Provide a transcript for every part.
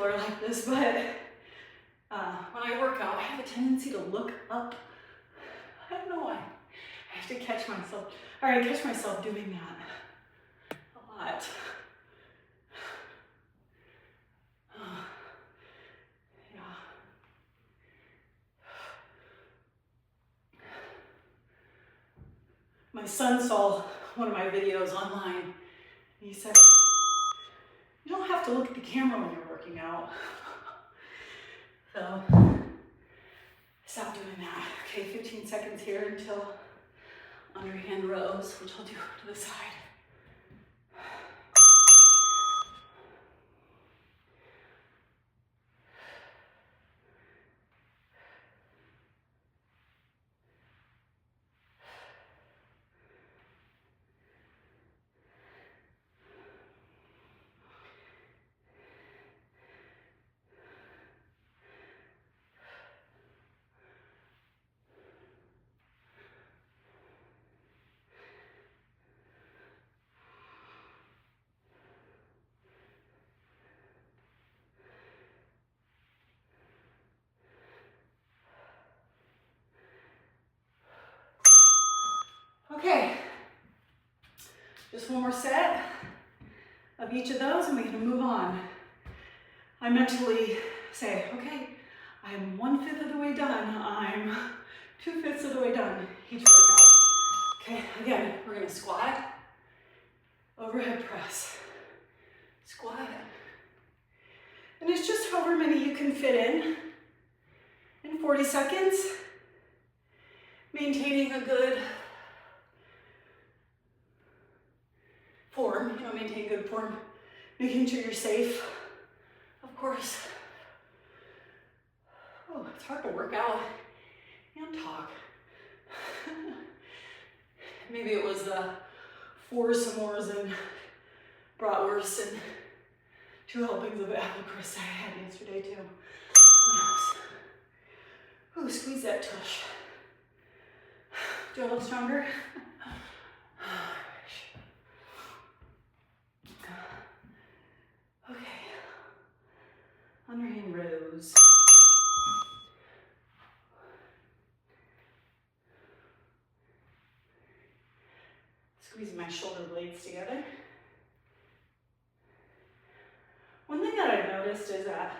are like this, but when I work out, I have a tendency to look up. I don't know why. I have to catch myself. All right, catch myself doing that a lot. Yeah. My son saw one of my videos online. He said, you don't have to look at the camera when you're working out. So, stop doing that. Okay, 15 seconds here until underhand rows, which I'll do to the side. Okay, just one more set of each of those and we're gonna move on. I mentally say, okay, I'm 1/5 of the way done. I'm 2/5 of the way done each workout. Okay, again, we're gonna squat, overhead press, squat. And it's just however many you can fit in 40 seconds, maintaining a good form, maintain good form, making sure you're safe, of course. Oh, it's hard to work out and talk. Maybe it was the 4 s'mores and bratwurst and 2 helpings of apple crisp I had yesterday too. Who knows? Ooh, squeeze that tush. Do I look stronger? Okay, underhand rows. Squeeze my shoulder blades together. One thing that I've noticed is that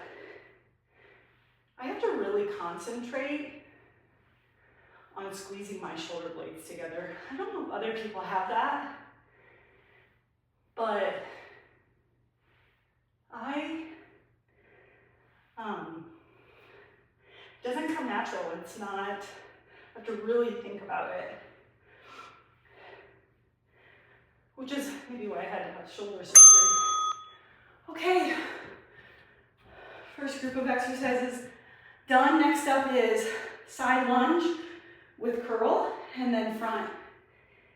I have to really concentrate on squeezing my shoulder blades together. I don't know if other people have that, but it doesn't come natural. It's not, I have to really think about it. Which is maybe why I had to have shoulder surgery. Okay, first group of exercises done. Next up is side lunge with curl, and then front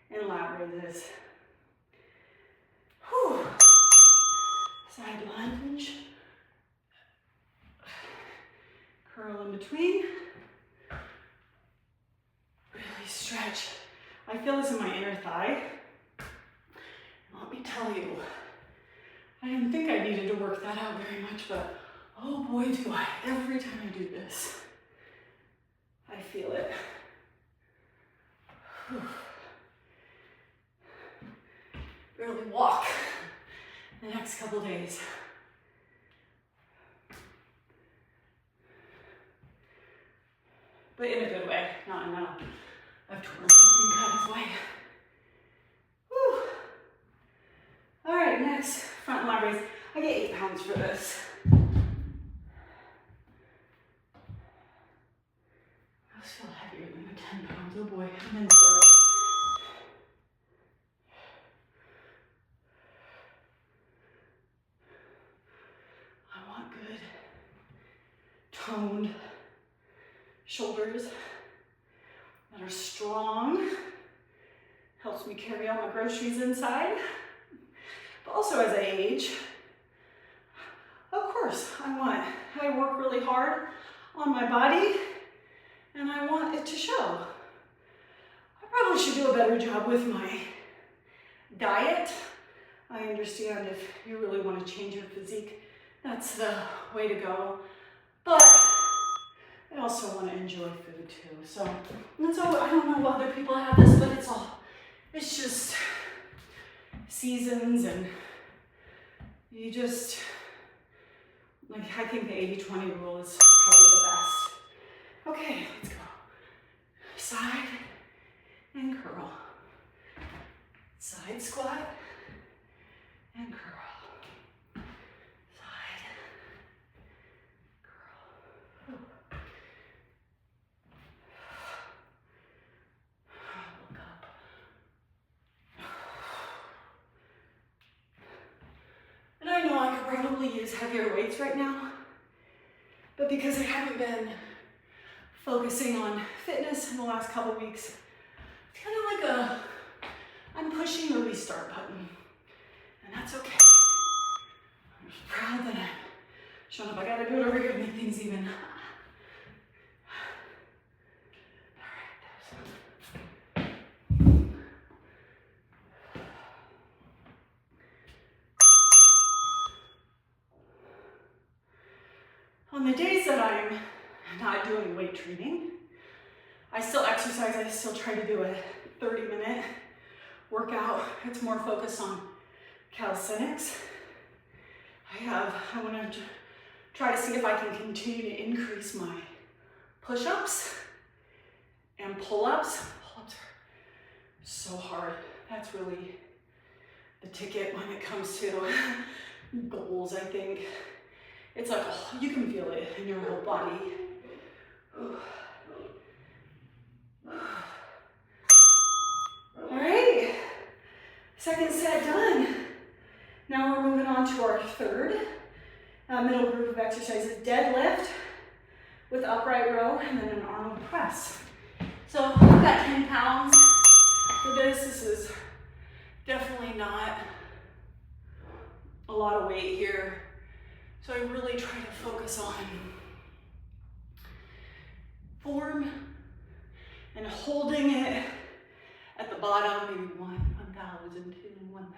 and lat raises. Whew. Side lunge, curl in between, really stretch. I feel this in my inner thigh. Let me tell you, I didn't think I needed to work that out very much, but oh boy do I. Every time I do this, I feel it. Whew. Barely walk the next couple days. But in a good way, not in a I've torn something kind of way. Whew. All right, next, front lat raise. I get 8 pounds for this. I feel heavier than the 10 pounds, oh boy, I'm in for it. I want good, toned shoulders that are strong. Helps me carry out my groceries inside. But also as I age, of course, I work really hard on my body and I want it to show. I probably should do a better job with my diet. I understand if you really want to change your physique, that's the way to go. But I also want to enjoy food too. So that's all. I don't know whether people have this, but it's just seasons, and you just, like, I think the 80-20 rule is probably the best. Okay, let's go. Side and curl. Side squat and curl. Side, curl. Look up. And I know I could probably use heavier weights right now, but because I haven't been focusing on fitness in the last couple weeks, it's kind of like I'm pushing the restart button, and that's okay. I'm just proud that I'm showing up. I gotta do it over here to make things even. On the days that I'm not doing weight training, I still exercise. I still try to do a 30-minute workout. It's more focused on calisthenics. I want to try to see if I can continue to increase my push-ups and pull-ups. Pull-ups are so hard. That's really the ticket when it comes to goals, I think. It's like, oh, you can feel it in your whole body. All right, second set done. Now we're moving on to our third middle group of exercises, deadlift with upright row and then an Arnold press. So I've got 10 pounds for this. This is definitely not a lot of weight here. So I really try to focus on form and holding it at the bottom, maybe 1,000, 2, 1,000.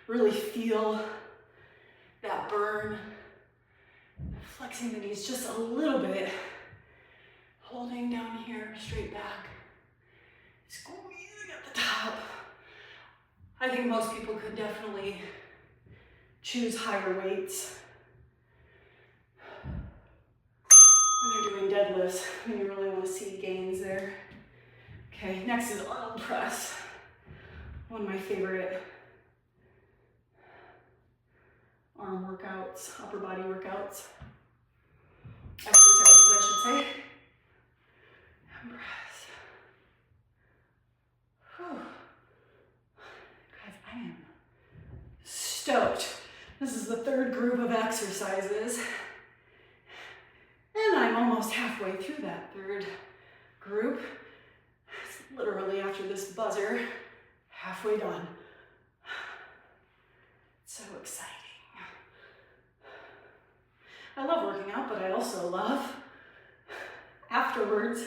Really feel that burn, flexing the knees just a little bit, holding down here, straight back, squeezing at the top. I think most people could definitely choose higher weights when they're doing deadlifts, when you really want to see gains there. Okay, next is Arnold press. One of my favorite arm workouts, upper body workouts. Exercises, I should say. And press. Whew. Guys, I am stoked. This is the third group of exercises. And I'm almost halfway through that third group. It's literally after this buzzer, halfway done. So exciting. I love working out, but I also love afterwards,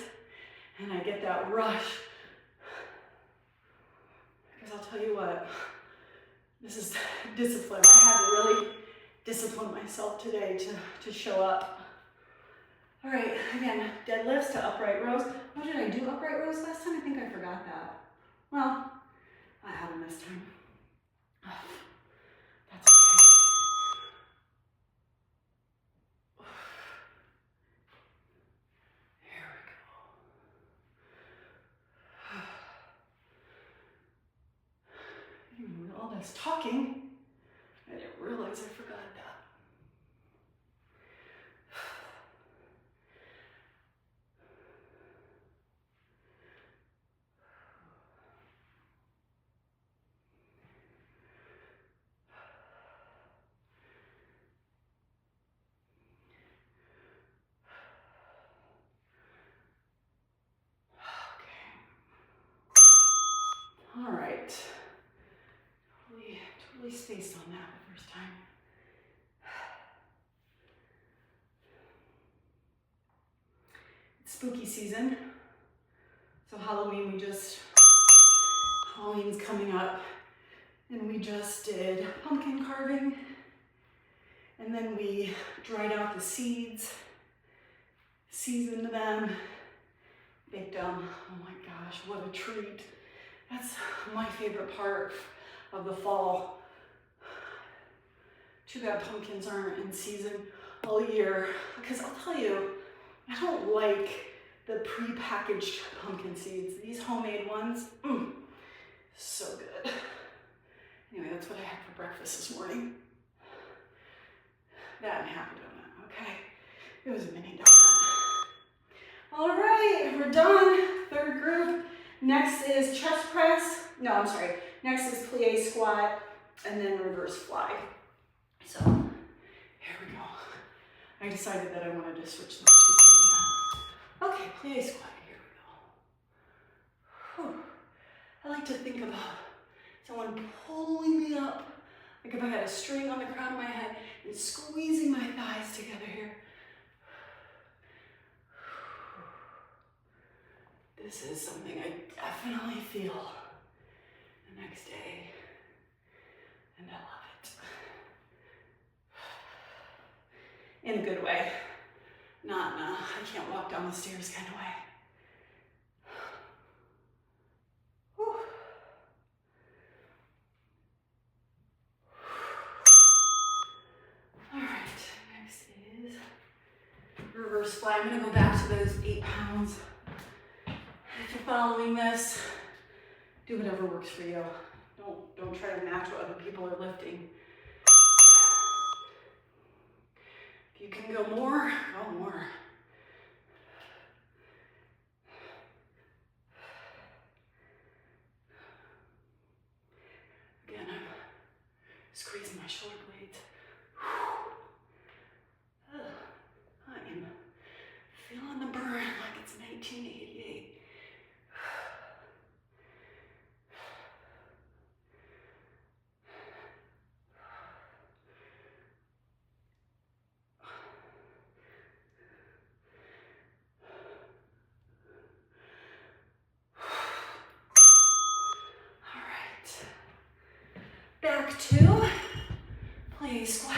and I get that rush. Because I'll tell you what, this is discipline. I had to really discipline myself today to show up. All right, again, deadlifts to upright rows. Oh, did I do upright rows last time? I think I forgot that. Well, I had them this time. Oh, that's okay. Here we go. Even with all this talking, I didn't realize I forgot that. All right, totally spaced on that the first time. It's spooky season, so Halloween's coming up, and we just did pumpkin carving, And then we dried out the seeds, seasoned them, baked them. Oh my gosh, what a treat. That's my favorite part of the fall. Too bad pumpkins aren't in season all year, because I'll tell you, I don't like the pre-packaged pumpkin seeds. These homemade ones, so good. Anyway, that's what I had for breakfast this morning. That and Happy Donut, okay? It was a mini donut. All right, we're done. Third group. Next is chest press. No, I'm sorry. Next is plie squat and then reverse fly. So, here we go. I decided that I wanted to switch those two things around. Okay, plie squat, here we go. Whew. I like to think about someone pulling me up, like if I had a string on the crown of my head and squeezing my thighs together here. This is something I definitely feel the next day, and I love it. In a good way, not in a I can't walk down the stairs kind of way. Whew. All right, next is reverse fly. I'm gonna go back to those 8 pounds. If you're following this, do whatever works for you. Don't try to match what other people are lifting. If you can go more, go more. Again, I'm squeezing my shoulder blades. I am feeling the burn like it's 1988. Back to plie squat.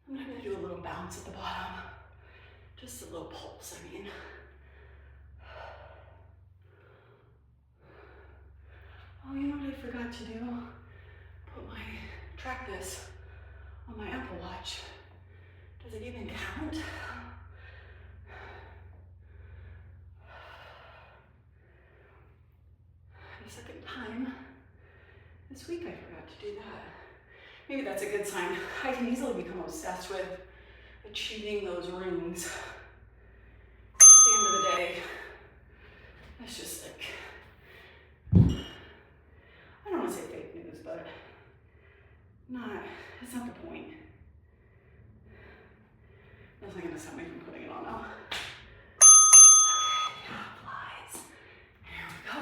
I'm not going to do a little bounce at the bottom. Just a little pulse, I mean. Oh, you know what I forgot to do? Track this on my Apple Watch. Does it even count? The second time this week I forgot to do that. Maybe that's a good sign. I can easily become obsessed with achieving those rings. At the end of the day, that's just like, I don't want to say fake news, but that's not the point. That's not going to stop me from putting it on now. Okay, flies. Here we go.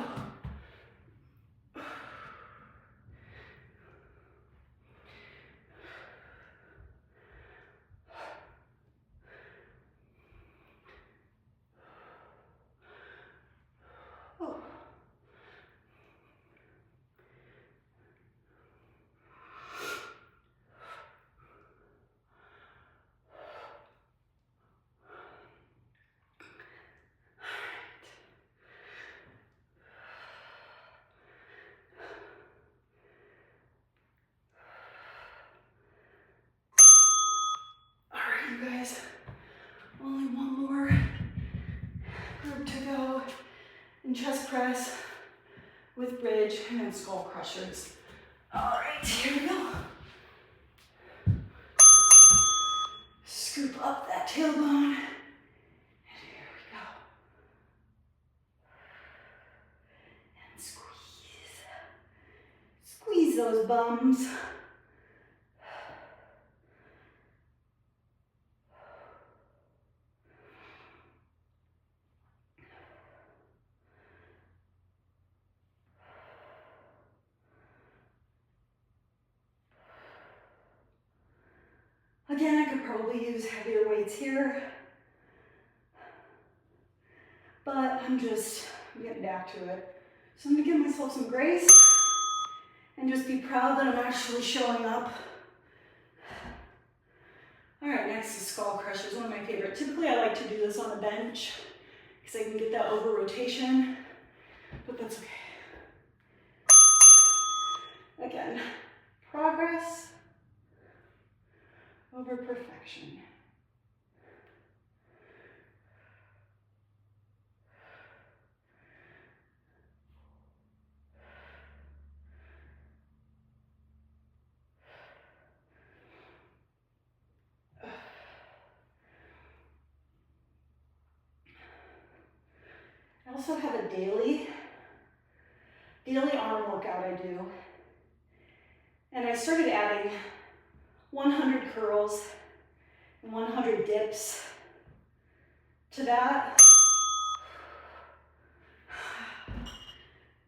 Oh. You guys, only one more group to go in chest press with bridge and then skull crushers. All right, here we go. Scoop up that tailbone. And here we go. And squeeze. Squeeze those bums. Again, I could probably use heavier weights here, but I'm getting back to it. So I'm gonna give myself some grace and just be proud that I'm actually showing up. All right, next is skull crushers, one of my favorite. Typically, I like to do this on the bench because I can get that over rotation, but that's okay. Again, progress over perfection. I also have a daily arm workout I do. And I started adding 100 curls and 100 dips to that.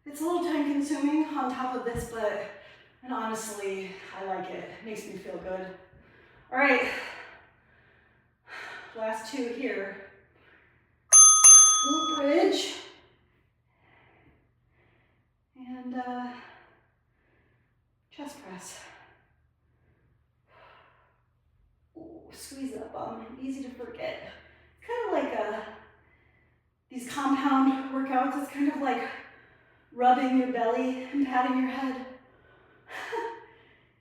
It's a little time consuming on top of this, and honestly, I like it. It makes me feel good. All right, last two here. Glute bridge and chest press. Ooh, squeeze that bum, easy to forget. It's kind of like these compound workouts. It's kind of like rubbing your belly and patting your head.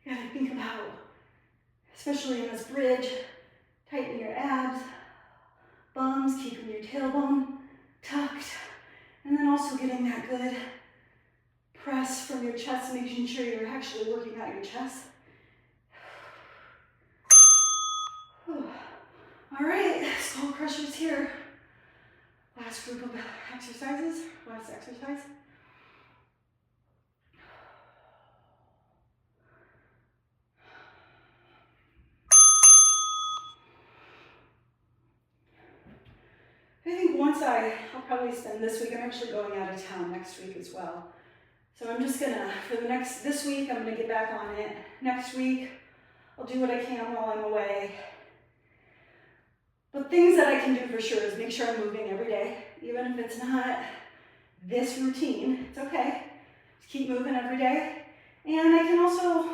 You gotta think about, especially in this bridge, tightening your abs, bums, keeping your tailbone tucked, and then also getting that good press from your chest, making sure you're actually working out your chest. All right, skull crushers here. Last group of exercises, last exercise. I think I'll probably spend this week, I'm actually going out of town next week as well. So I'm just gonna, this week, I'm gonna get back on it. Next week, I'll do what I can while I'm away. But things that I can do for sure is make sure I'm moving every day, even if it's not this routine, it's okay. Just keep moving every day. And I can also,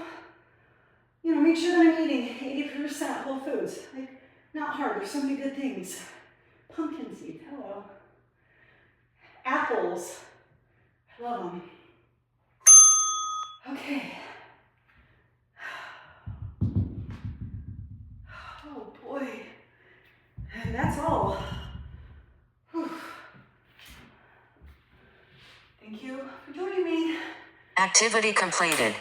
make sure that I'm eating 80% whole foods. Like, not hard, there's so many good things. Pumpkin seeds, hello. Apples, I love them. Okay. Oh boy. And that's all. Whew. Thank you for joining me. Activity completed.